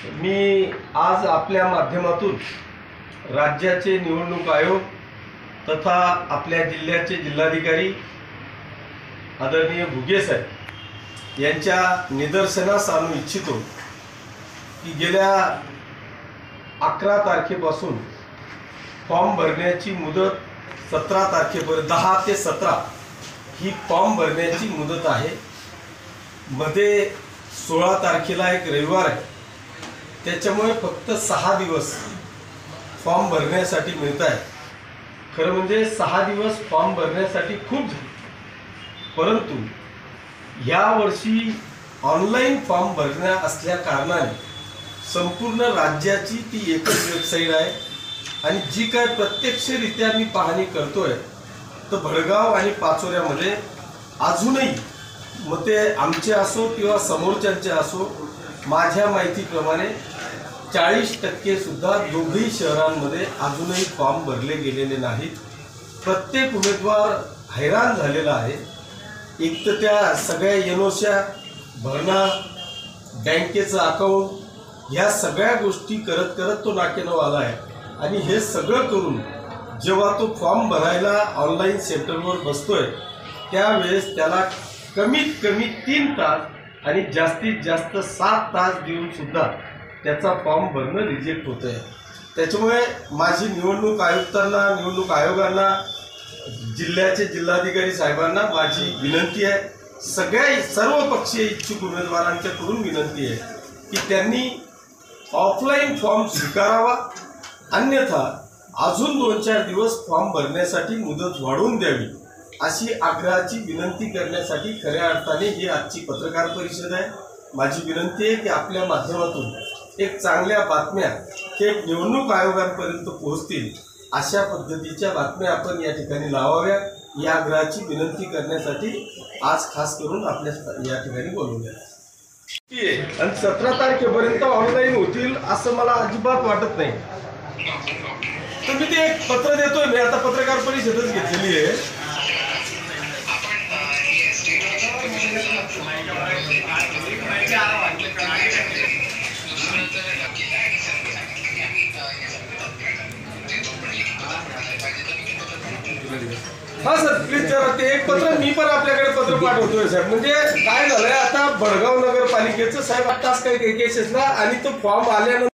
मी आज आपल्या माध्यमातून राज्याचे निवडणूक आयोग तथा आपल्या जिल्ह्याचे जिल्हाधिकारी आदरणीय भुगे साहेब यांच्या निदर्शनास आणू इच्छितो की गेल्या 11 तारखेपासून फॉर्म भरण्याची मुदत 17 तारखेपर्यंत 10 ते 17 ही फॉर्म भरण्याची मुदत आहे। मध्ये 16 तारखेला एक रविवार आहे, त्याच्यामुळे फक्त 6 दिवस फॉर्म भरण्यासाठी मिळत आहे। खरं म्हणजे 6 दिवस फॉर्म भरण्यासाठी खूप झाले, परंतु या वर्षी ऑनलाईन फॉर्म भरण्या असल्या कारणाने संपूर्ण राज्याची ती एकच वेबसाईट आहे आणि जी काय प्रत्यक्षरित्या मी पाहणी करतोय तर भडगाव आणि पाचोऱ्यामध्ये अजूनही मग ते आमचे असो किंवा समोरच्यांचे असो, माझ्या माहितीप्रमाणे 40% सुद्धा दोघही शहरांमध्ये अजूनही फॉर्म भरले गेलेले नाहीत। प्रत्येक उमेदवार हैराण झालेला आहे। एक तर त्या सगळ्या एनओच्या भरणा, बँकेचं अकाउंट, ह्या सगळ्या गोष्टी करत करत तो नाकेनऊ आला आहे आणि हे सगळं करून जेव्हा तो फॉर्म भरायला ऑनलाईन सेंटरवर बसतोय त्यावेळेस त्याला कमीत कमी 3 तास आणि जास्तीत जास्त 7 तास देऊन सुद्धा त्याचा फॉर्म भरणं रिजेक्ट होत आहे। त्याच्यामुळे माझी निवडणूक आयुक्तांना, निवडणूक आयोगांना, जिल्ह्याचे जिल्हाधिकारी साहेबांना माझी विनंती आहे, सर्व पक्षीय इच्छुक उमेदवारांच्याकडून विनंती आहे की त्यांनी ऑफलाईन फॉर्म स्वीकारावा, अन्यथा अजून 2-4 दिवस फॉर्म भरण्यासाठी मुदत वाढवून द्यावी अशी आग्रहाची विनंती करण्यासाठी खऱ्या अर्थाने ही आजची पत्रकार परिषद आहे। माझी विनंती आहे की आपल्या माध्यमातून एक चांगल्या बातम्या थेट निवडणूक आयोगापर्यंत पोहोचतील अशा पद्धतीच्या बातम्या आपण या ठिकाणी लावाव्या, या आग्रहाची विनंती करण्यासाठी आज खास करून आपल्या या ठिकाणी बोलवले आणि 17 तारखेपर्यंत ऑनलाईन होतील असं मला अजिबात वाटत नाही। तर मी ते एक पत्र देतोय, मी आता पत्रकार परिषदच घेतलेली आहे। हाँ सर, प्लीज जरा ते एक पत्र मी पण आपल्याकडे पत्र पाठवतोय साहेब। म्हणजे काय झालंय आता भडगाव नगरपालिकेचं साहेब 8 तास काही केसेसला आणि तो फॉर्म आल्यानंतर